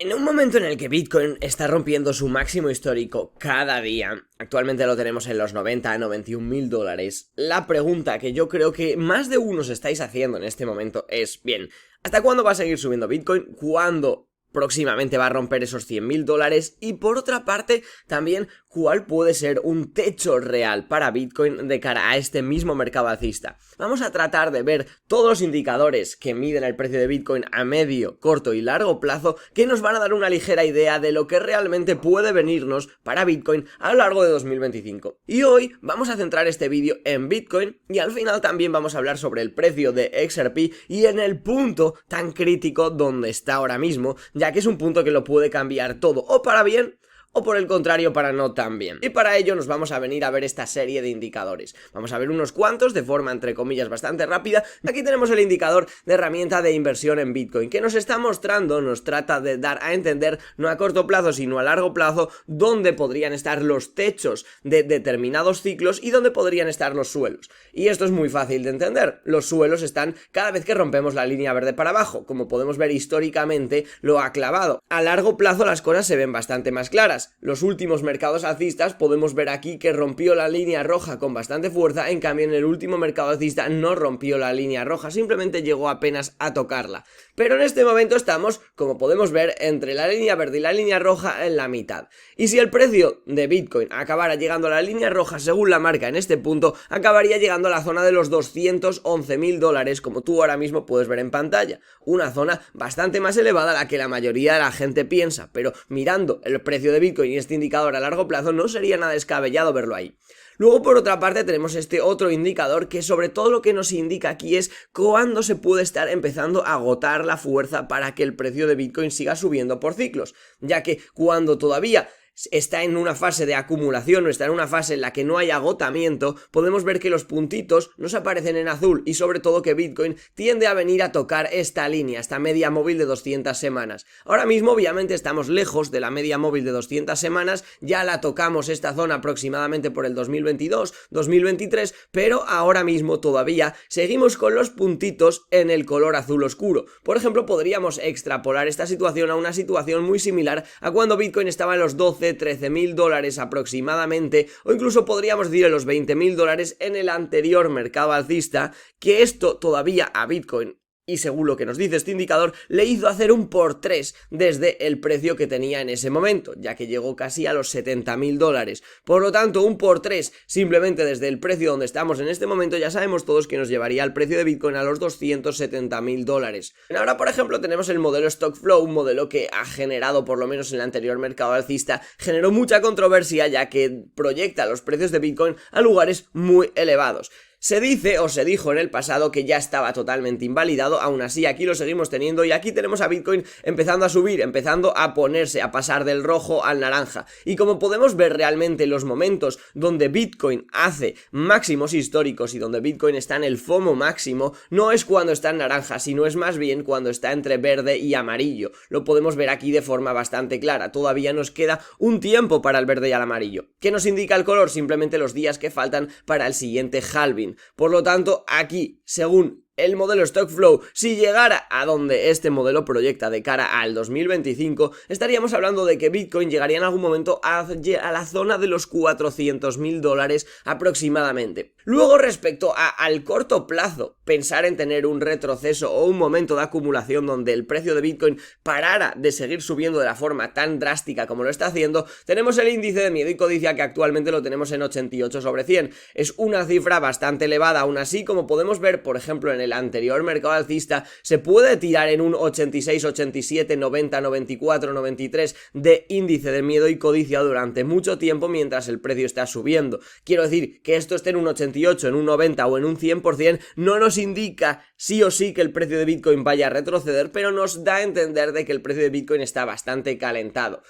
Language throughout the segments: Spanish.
En un momento en el que Bitcoin está rompiendo su máximo histórico cada día, actualmente lo tenemos en los 90 a 91 mil dólares, la pregunta que yo creo que más de uno os estáis haciendo en este momento es, bien, ¿hasta cuándo va a seguir subiendo Bitcoin? ¿Cuándo próximamente va a romper esos 100 mil dólares? Y por otra parte, también, ¿cuál puede ser un techo real para Bitcoin de cara a este mismo mercado alcista? Vamos a tratar de ver todos los indicadores que miden el precio de Bitcoin a medio, corto y largo plazo, que nos van a dar una ligera idea de lo que realmente puede venirnos para Bitcoin a lo largo de 2025. Y hoy vamos a centrar este vídeo en Bitcoin y al final también vamos a hablar sobre el precio de XRP y en el punto tan crítico donde está ahora mismo, ya que es un punto que lo puede cambiar todo, o para bien, o por el contrario para no tan bien. Y para ello nos vamos a venir a ver esta serie de indicadores. Vamos a ver unos cuantos de forma entre comillas bastante rápida. Aquí tenemos el indicador de herramienta de inversión en Bitcoin, que nos está mostrando, nos trata de dar a entender, no a corto plazo sino a largo plazo, dónde podrían estar los techos de determinados ciclos y dónde podrían estar los suelos. Y esto es muy fácil de entender. Los suelos están cada vez que rompemos la línea verde para abajo. Como podemos ver históricamente, lo ha clavado. A largo plazo las cosas se ven bastante más claras. Los últimos mercados alcistas podemos ver aquí que rompió la línea roja con bastante fuerza, en cambio en el último mercado alcista no rompió la línea roja, simplemente llegó apenas a tocarla. Pero en este momento estamos, como podemos ver, entre la línea verde y la línea roja en la mitad. Y si el precio de Bitcoin acabara llegando a la línea roja según la marca en este punto, acabaría llegando a la zona de los 211 mil dólares, como tú ahora mismo puedes ver en pantalla. Una zona bastante más elevada a la que la mayoría de la gente piensa, pero mirando el precio de Bitcoin y este indicador a largo plazo no sería nada descabellado verlo ahí. Luego, por otra parte, tenemos este otro indicador que sobre todo lo que nos indica aquí es cuándo se puede estar empezando a agotar la fuerza para que el precio de Bitcoin siga subiendo por ciclos, ya que cuando todavía está en una fase de acumulación o está en una fase en la que no hay agotamiento, podemos ver que los puntitos nos aparecen en azul y sobre todo que Bitcoin tiende a venir a tocar esta línea, esta media móvil de 200 semanas. Ahora mismo obviamente estamos lejos de la media móvil de 200 semanas, ya la tocamos esta zona aproximadamente por el 2022, 2023, pero ahora mismo todavía seguimos con los puntitos en el color azul oscuro. Por ejemplo, podríamos extrapolar esta situación a una situación muy similar a cuando Bitcoin estaba en los 13 mil dólares aproximadamente, o incluso podríamos decir en los 20 mil dólares en el anterior mercado alcista, que esto todavía a Bitcoin, y según lo que nos dice este indicador, le hizo hacer un por 3 desde el precio que tenía en ese momento, ya que llegó casi a los 70 mil dólares. Por lo tanto, un por 3 simplemente desde el precio donde estamos en este momento, ya sabemos todos que nos llevaría el precio de Bitcoin a los 270 mil dólares. Ahora, por ejemplo, tenemos el modelo Stockflow, un modelo que ha generado, por lo menos en el anterior mercado alcista, generó mucha controversia, ya que proyecta los precios de Bitcoin a lugares muy elevados. Se dice o se dijo en el pasado que ya estaba totalmente invalidado, aún así aquí lo seguimos teniendo y aquí tenemos a Bitcoin empezando a subir, empezando a ponerse, a pasar del rojo al naranja. Y como podemos ver realmente los momentos donde Bitcoin hace máximos históricos y donde Bitcoin está en el FOMO máximo, no es cuando está en naranja, sino es más bien cuando está entre verde y amarillo. Lo podemos ver aquí de forma bastante clara, todavía nos queda un tiempo para el verde y el amarillo. ¿Qué nos indica el color? Simplemente los días que faltan para el siguiente halving. Por lo tanto, aquí, según el modelo Stockflow, si llegara a donde este modelo proyecta de cara al 2025, estaríamos hablando de que Bitcoin llegaría en algún momento a la zona de los 400 mil dólares aproximadamente. Luego, respecto al corto plazo, pensar en tener un retroceso o un momento de acumulación donde el precio de Bitcoin parara de seguir subiendo de la forma tan drástica como lo está haciendo, tenemos el índice de miedo y codicia, que actualmente lo tenemos en 88 sobre 100. Es una cifra bastante elevada, aún así, como podemos ver, por ejemplo, en el anterior mercado alcista, se puede tirar en un 86, 87, 90, 94, 93 de índice de miedo y codicia durante mucho tiempo mientras el precio está subiendo. Quiero decir que esto esté en un 88, en un 90 o en un 100% no nos indica sí o sí que el precio de Bitcoin vaya a retroceder, pero nos da a entender de que el precio de Bitcoin está bastante calentado.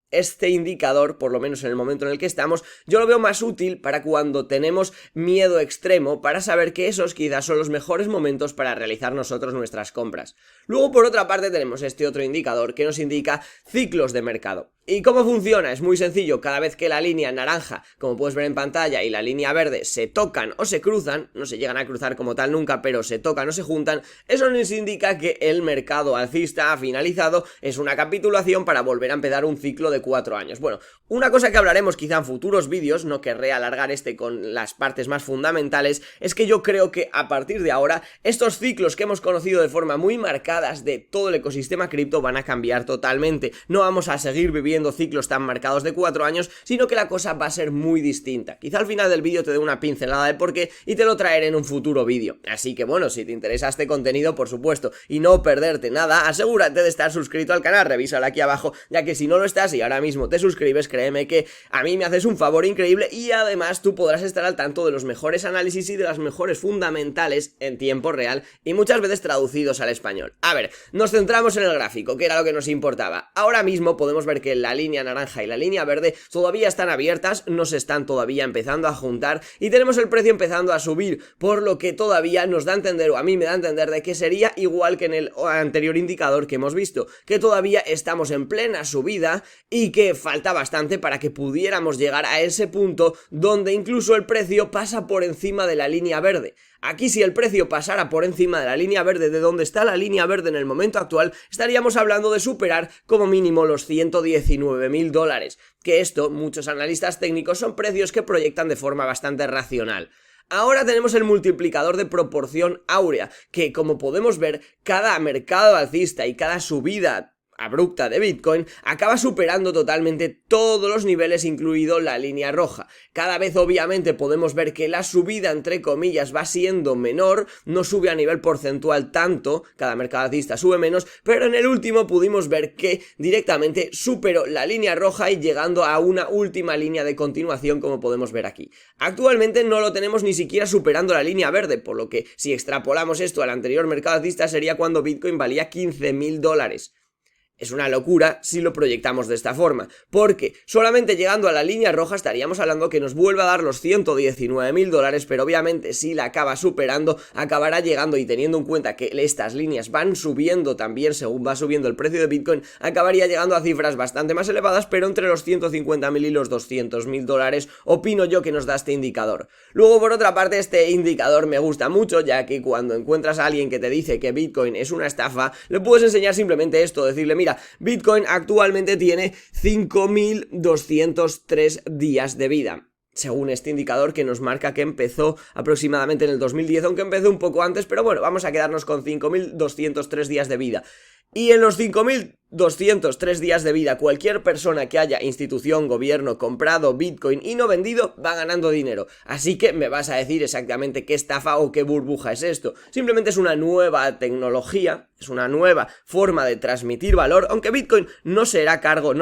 Este indicador, por lo menos en el momento en el que estamos, yo lo veo más útil para cuando tenemos miedo extremo, para saber que esos quizás son los mejores momentos para realizar nosotros nuestras compras. Luego, por otra parte, tenemos este otro indicador que nos indica ciclos de mercado. ¿Y cómo funciona? Es muy sencillo, cada vez que la línea naranja, como puedes ver en pantalla, y la línea verde se tocan o se cruzan, no se llegan a cruzar como tal nunca, pero se tocan o se juntan, eso nos indica que el mercado alcista ha finalizado, es una capitulación para volver a empezar un ciclo de 4 años. Bueno, una cosa que hablaremos quizá en futuros vídeos, no querré alargar este con las partes más fundamentales, es que yo creo que a partir de ahora, estos ciclos que hemos conocido de forma muy marcadas de todo el ecosistema cripto van a cambiar totalmente, no vamos a seguir viviendo ciclos tan marcados de 4 años, sino que la cosa va a ser muy distinta. Quizá al final del vídeo te dé una pincelada de por qué y te lo traeré en un futuro vídeo. Así que bueno, si te interesa este contenido, por supuesto, y no perderte nada, asegúrate de estar suscrito al canal, revísalo aquí abajo, ya que si no lo estás y ahora mismo te suscribes, créeme que a mí me haces un favor increíble y además tú podrás estar al tanto de los mejores análisis y de las mejores fundamentales en tiempo real y muchas veces traducidos al español. A ver, nos centramos en el gráfico, que era lo que nos importaba. Ahora mismo podemos ver que la línea naranja y la línea verde todavía están abiertas, no se están todavía empezando a juntar y tenemos el precio empezando a subir, por lo que todavía nos da a entender, o a mí me da a entender, de que sería igual que en el anterior indicador que hemos visto, que todavía estamos en plena subida y que falta bastante para que pudiéramos llegar a ese punto donde incluso el precio pasa por encima de la línea verde. Aquí, si el precio pasara por encima de la línea verde, de donde está la línea verde en el momento actual, estaríamos hablando de superar como mínimo los $119.000, que esto, muchos analistas técnicos, son precios que proyectan de forma bastante racional. Ahora tenemos el multiplicador de proporción áurea, que como podemos ver, cada mercado alcista y cada subida abrupta de Bitcoin acaba superando totalmente todos los niveles, incluido la línea roja. Cada vez obviamente podemos ver que la subida entre comillas va siendo menor, no sube a nivel porcentual tanto, cada mercado alcista sube menos, pero en el último pudimos ver que directamente superó la línea roja y llegando a una última línea de continuación, como podemos ver aquí. Actualmente no lo tenemos ni siquiera superando la línea verde, por lo que si extrapolamos esto al anterior mercado alcista sería cuando Bitcoin valía $15.000. Es una locura si lo proyectamos de esta forma, porque solamente llegando a la línea roja estaríamos hablando que nos vuelve a dar los $119.000, pero obviamente si la acaba superando, acabará llegando, y teniendo en cuenta que estas líneas van subiendo también según va subiendo el precio de Bitcoin, acabaría llegando a cifras bastante más elevadas, pero entre los $150.000 y los $200.000 opino yo que nos da este indicador. Luego, por otra parte, este indicador me gusta mucho, ya que cuando encuentras a alguien que te dice que Bitcoin es una estafa, le puedes enseñar simplemente esto, decirle, mira, Bitcoin actualmente tiene 5.203 días de vida, según este indicador que nos marca que empezó aproximadamente en el 2010, aunque empezó un poco antes, pero bueno, vamos a quedarnos con 5.203 días de vida. Y en los 5.203 días de vida, cualquier persona que haya institución, gobierno, comprado Bitcoin y no vendido, va ganando dinero. Así que me vas a decir exactamente qué estafa o qué burbuja es esto. Simplemente es una nueva tecnología, es una nueva forma de transmitir valor, aunque Bitcoin no se hará cargo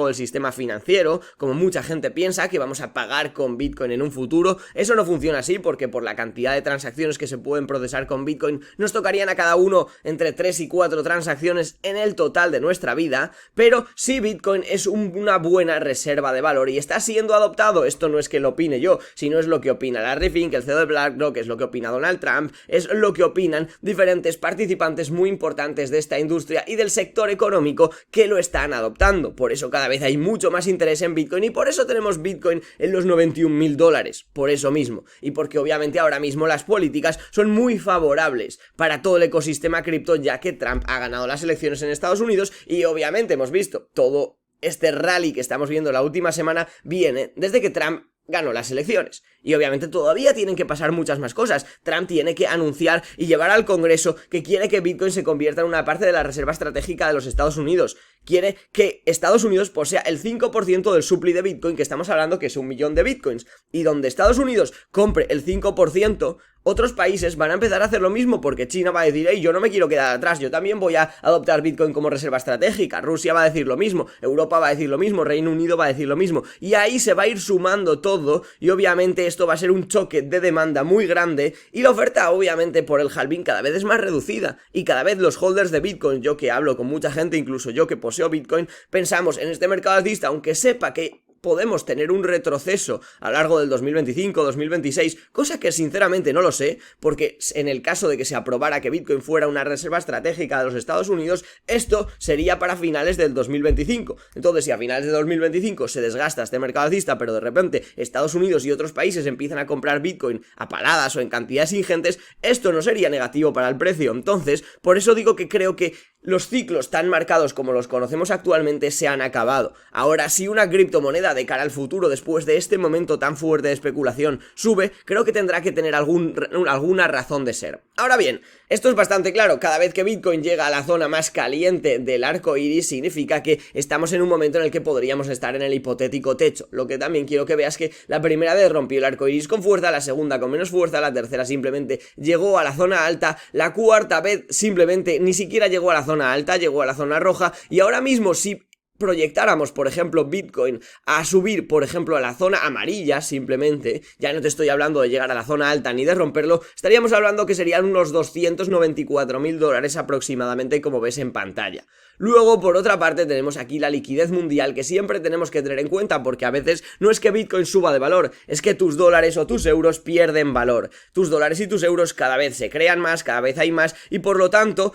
del sistema financiero, como mucha gente piensa que vamos a pagar con Bitcoin en un futuro. Eso no funciona así, porque por la cantidad de transacciones que se pueden procesar con Bitcoin, nos tocarían a cada uno entre 3 y 4 transacciones en el total de nuestra vida, pero sí Bitcoin es una buena reserva de valor y está siendo adoptado. Esto no es que lo opine yo, sino es lo que opina Larry Fink, el CEO de BlackRock, es lo que opina Donald Trump, es lo que opinan diferentes participantes muy importantes de esta industria y del sector económico que lo están adoptando. Por eso cada vez hay mucho más interés en Bitcoin y por eso tenemos Bitcoin en los $91.000, por eso mismo, y porque obviamente ahora mismo las políticas son muy favorables para todo el ecosistema cripto, ya que Trump ha ganado las elecciones en Estados Unidos y obviamente hemos visto todo este rally que estamos viendo la última semana viene desde que Trump ganó las elecciones. Y obviamente todavía tienen que pasar muchas más cosas. Trump tiene que anunciar y llevar al Congreso que quiere que Bitcoin se convierta en una parte de la reserva estratégica de los Estados Unidos. Quiere que Estados Unidos posea el 5% del supply de Bitcoin, que estamos hablando que es 1 millón de Bitcoins. Y donde Estados Unidos compre el 5%, otros países van a empezar a hacer lo mismo, porque China va a decir, hey, yo no me quiero quedar atrás, yo también voy a adoptar Bitcoin como reserva estratégica. Rusia va a decir lo mismo, Europa va a decir lo mismo, Reino Unido va a decir lo mismo. Y ahí se va a ir sumando todo y obviamente esto va a ser un choque de demanda muy grande y la oferta obviamente por el halving cada vez es más reducida y cada vez los holders de Bitcoin, yo que hablo con mucha gente, incluso yo que poseo Bitcoin, pensamos en este mercado alcista, aunque sepa que podemos tener un retroceso a lo largo del 2025, 2026, cosa que sinceramente no lo sé, porque en el caso de que se aprobara que Bitcoin fuera una reserva estratégica de los Estados Unidos, esto sería para finales del 2025. Entonces, si a finales de 2025 se desgasta este mercado alcista, pero de repente Estados Unidos y otros países empiezan a comprar Bitcoin a paladas o en cantidades ingentes, esto no sería negativo para el precio. Entonces, por eso digo que creo que los ciclos tan marcados como los conocemos actualmente se han acabado. Ahora, si una criptomoneda de cara al futuro, después de este momento tan fuerte de especulación, sube, creo que tendrá que tener alguna razón de ser. Ahora bien, esto es bastante claro, cada vez que Bitcoin llega a la zona más caliente del arco iris significa que estamos en un momento en el que podríamos estar en el hipotético techo. Lo que también quiero que veas que la primera vez rompió el arco iris con fuerza, la segunda con menos fuerza, la tercera simplemente llegó a la zona alta, la cuarta vez simplemente ni siquiera llegó a la zona alta, llegó a la zona roja, y ahora mismo si proyectáramos, por ejemplo, Bitcoin a subir, por ejemplo, a la zona amarilla, simplemente, ya no te estoy hablando de llegar a la zona alta ni de romperlo, estaríamos hablando que serían unos $294.000 aproximadamente, como ves en pantalla. Luego, por otra parte, tenemos aquí la liquidez mundial, que siempre tenemos que tener en cuenta, porque a veces no es que Bitcoin suba de valor, es que tus dólares o tus euros pierden valor. Tus dólares y tus euros cada vez se crean más, cada vez hay más, y por lo tanto,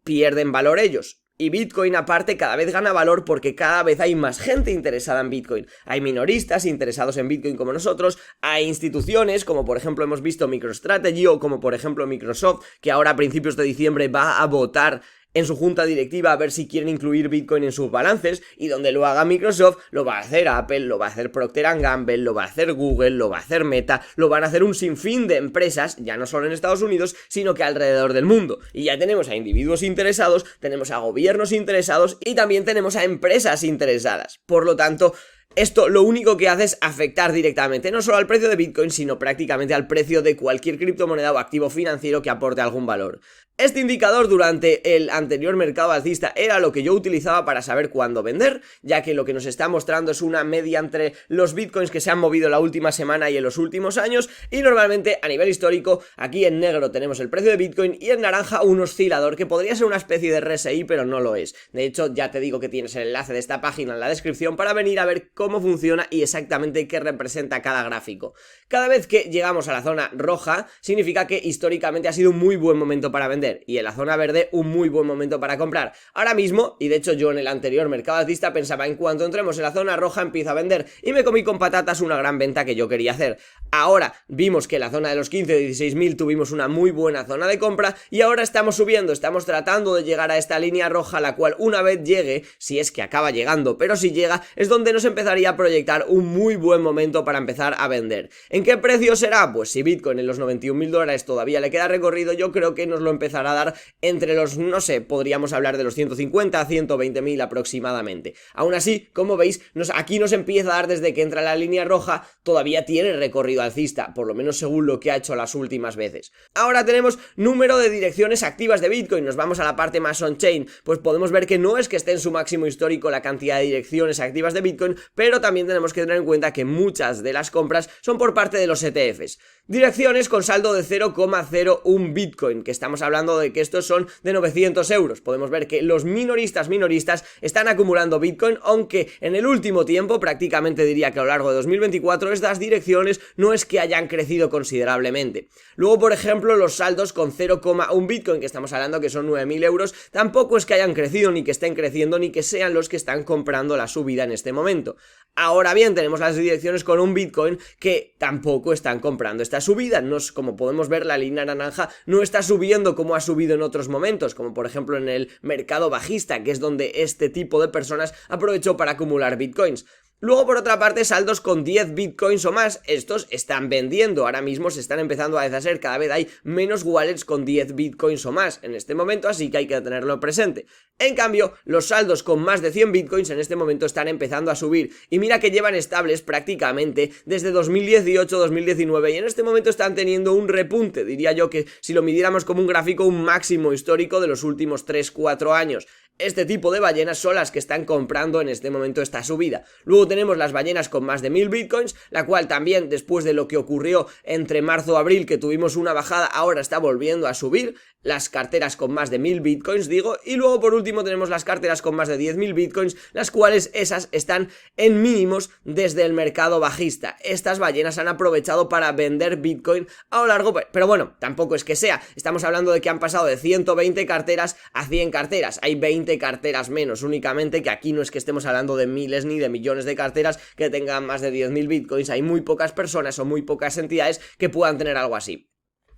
pierden valor ellos. Y Bitcoin aparte cada vez gana valor porque cada vez hay más gente interesada en Bitcoin. Hay minoristas interesados en Bitcoin como nosotros, hay instituciones como por ejemplo hemos visto MicroStrategy o como por ejemplo Microsoft, que ahora a principios de diciembre va a votar en su junta directiva a ver si quieren incluir Bitcoin en sus balances, y donde lo haga Microsoft, lo va a hacer Apple, lo va a hacer Procter & Gamble, lo va a hacer Google, lo va a hacer Meta, lo van a hacer un sinfín de empresas, ya no solo en Estados Unidos, sino que alrededor del mundo. Y ya tenemos a individuos interesados, tenemos a gobiernos interesados y también tenemos a empresas interesadas. Por lo tanto, esto lo único que hace es afectar directamente no solo al precio de Bitcoin, sino prácticamente al precio de cualquier criptomoneda o activo financiero que aporte algún valor. Este indicador durante el anterior mercado alcista era lo que yo utilizaba para saber cuándo vender, ya que lo que nos está mostrando es una media entre los bitcoins que se han movido la última semana y en los últimos años, y normalmente a nivel histórico aquí en negro tenemos el precio de Bitcoin y en naranja un oscilador que podría ser una especie de RSI, pero no lo es. De hecho, ya te digo que tienes el enlace de esta página en la descripción para venir a ver cómo funciona y exactamente qué representa cada gráfico. Cada vez que llegamos a la zona roja significa que históricamente ha sido un muy buen momento para vender, y en la zona verde un muy buen momento para comprar. Ahora mismo, y de hecho yo en el anterior mercado alcista pensaba en cuanto entremos en la zona roja empiezo a vender, y me comí con patatas una gran venta que yo quería hacer. Ahora vimos que en la zona de los 15-16.000 tuvimos una muy buena zona de compra, y ahora estamos subiendo, estamos tratando de llegar a esta línea roja, la cual una vez llegue, si es que acaba llegando, pero si llega, es donde nos empezaría a proyectar un muy buen momento para empezar a vender. ¿En qué precio será? Pues si Bitcoin en los $91.000 todavía le queda recorrido, yo creo que nos lo empezará a dar entre los, no sé, podríamos hablar de los 150 a 120.000 aproximadamente. Aún así, como veis, aquí nos empieza a dar desde que entra la línea roja, todavía tiene recorrido alcista, por lo menos según lo que ha hecho las últimas veces. Ahora tenemos número de direcciones activas de Bitcoin, nos vamos a la parte más on-chain, pues podemos ver que no es que esté en su máximo histórico la cantidad de direcciones activas de Bitcoin, pero también tenemos que tener en cuenta que muchas de las compras son por parte de los ETFs. Direcciones con saldo de 0,01 Bitcoin, que estamos hablando de que estos son de 900 euros. Podemos ver que los minoristas están acumulando Bitcoin, aunque en el último tiempo, prácticamente diría que a lo largo de 2024, estas direcciones no es que hayan crecido considerablemente. Luego, por ejemplo, los saldos con 0,1 Bitcoin, que estamos hablando que son 9.000 euros, tampoco es que hayan crecido, ni que estén creciendo, ni que sean los que están comprando la subida en este momento. Ahora bien, tenemos las direcciones con un Bitcoin que tampoco están comprando esta subida. No es, como podemos ver, la línea naranja no está subiendo como ha subido en otros momentos, como por ejemplo en el mercado bajista, que es donde este tipo de personas aprovechó para acumular Bitcoins. Luego, por otra parte, saldos con 10 bitcoins o más, estos están vendiendo, ahora mismo se están empezando a deshacer, cada vez hay menos wallets con 10 bitcoins o más en este momento, así que hay que tenerlo presente. En cambio, los saldos con más de 100 bitcoins en este momento están empezando a subir, y mira que llevan estables prácticamente desde 2018-2019, y en este momento están teniendo un repunte, diría yo que si lo midiéramos como un gráfico, un máximo histórico de los últimos 3-4 años. este tipo de ballenas son las que están comprando en este momento esta subida. Luego tenemos las ballenas con más de 1000 bitcoins, la cual también después de lo que ocurrió entre marzo y abril, que tuvimos una bajada, ahora está volviendo a subir. Las carteras con más de 1000 bitcoins, digo, y luego por último tenemos las carteras con más de 10.000 bitcoins, las cuales esas están en mínimos desde el mercado bajista. Estas ballenas han aprovechado para vender bitcoin a lo largo, pero bueno, tampoco es que sea, estamos hablando de que han pasado de 120 carteras a 100 carteras, hay 20 carteras menos únicamente, que aquí no es que estemos hablando de miles ni de millones de carteras que tengan más de 10.000 bitcoins, hay muy pocas personas o muy pocas entidades que puedan tener algo así.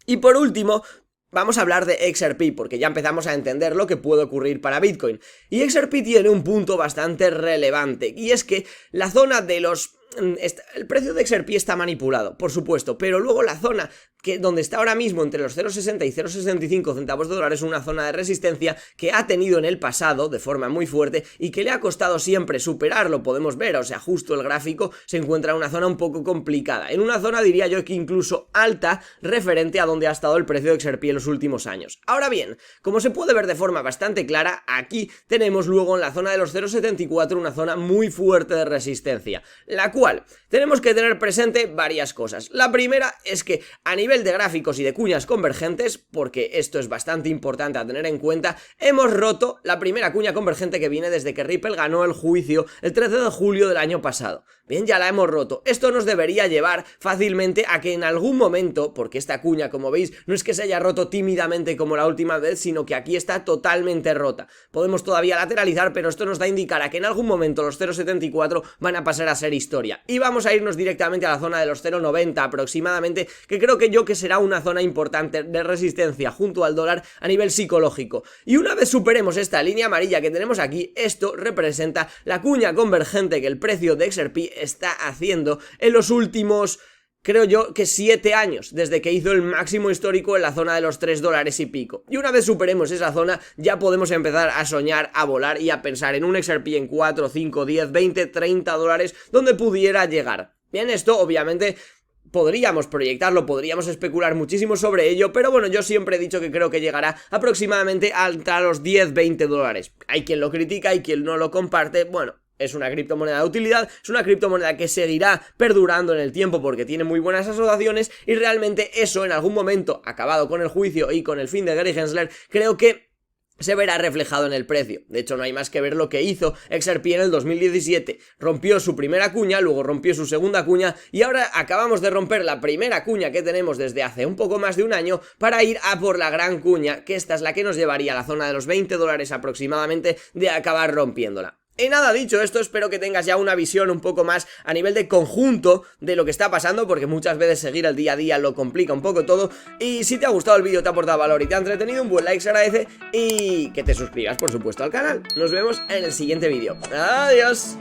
Y por último, vamos a hablar de XRP, porque ya empezamos a entender lo que puede ocurrir para Bitcoin. Y XRP tiene un punto bastante relevante, y es que la zona de los... El precio de XRP está manipulado, por supuesto, pero luego la zona donde está ahora mismo entre los 0,60 y 0,65 centavos de dólar es una zona de resistencia que ha tenido en el pasado de forma muy fuerte y que le ha costado siempre superarlo, podemos ver, o sea, justo el gráfico se encuentra en una zona un poco complicada, en una zona diría yo que incluso alta referente a donde ha estado el precio de XRP en los últimos años. Ahora bien, como se puede ver de forma bastante clara, aquí tenemos luego en la zona de los 0,74 una zona muy fuerte de resistencia, la cual tenemos que tener presente varias cosas. La primera es que a nivel de gráficos y de cuñas convergentes, porque esto es bastante importante a tener en cuenta, hemos roto la primera cuña convergente que viene desde que Ripple ganó el juicio el 13 de julio del año pasado. Bien, ya la hemos roto. Esto nos debería llevar fácilmente a que en algún momento, porque esta cuña, como veis, no es que se haya roto tímidamente como la última vez, sino que aquí está totalmente rota. Podemos todavía lateralizar, pero esto nos da a indicar a que en algún momento los 0,74 van a pasar a ser historia. Y vamos a irnos directamente a la zona de los 0,90 aproximadamente, que creo que será una zona importante de resistencia junto al dólar a nivel psicológico. Y una vez superemos esta línea amarilla que tenemos aquí, esto representa la cuña convergente que el precio de XRP está haciendo en los últimos, creo yo, que 7 años, desde que hizo el máximo histórico en la zona de los 3 dólares y pico. Y una vez superemos esa zona, ya podemos empezar a soñar, a volar y a pensar en un XRP en 4, 5, 10, 20, 30 dólares, donde pudiera llegar. Bien, esto obviamente podríamos proyectarlo, podríamos especular muchísimo sobre ello, pero bueno, yo siempre he dicho que creo que llegará aproximadamente hasta los 10-20 dólares. Hay quien lo critica, hay quien no lo comparte, bueno, es una criptomoneda de utilidad, es una criptomoneda que seguirá perdurando en el tiempo porque tiene muy buenas asociaciones y realmente eso en algún momento, acabado con el juicio y con el fin de Gary Gensler, creo que se verá reflejado en el precio. De hecho, no hay más que ver lo que hizo XRP en el 2017. Rompió su primera cuña, luego rompió su segunda cuña y ahora acabamos de romper la primera cuña que tenemos desde hace un poco más de un año para ir a por la gran cuña, que esta es la que nos llevaría a la zona de los 20 dólares aproximadamente de acabar rompiéndola. Y nada, dicho esto, espero que tengas ya una visión un poco más a nivel de conjunto de lo que está pasando, porque muchas veces seguir el día a día lo complica un poco todo. Y si te ha gustado el vídeo, te ha aportado valor y te ha entretenido, un buen like se agradece y que te suscribas, por supuesto, al canal. Nos vemos en el siguiente vídeo. ¡Adiós!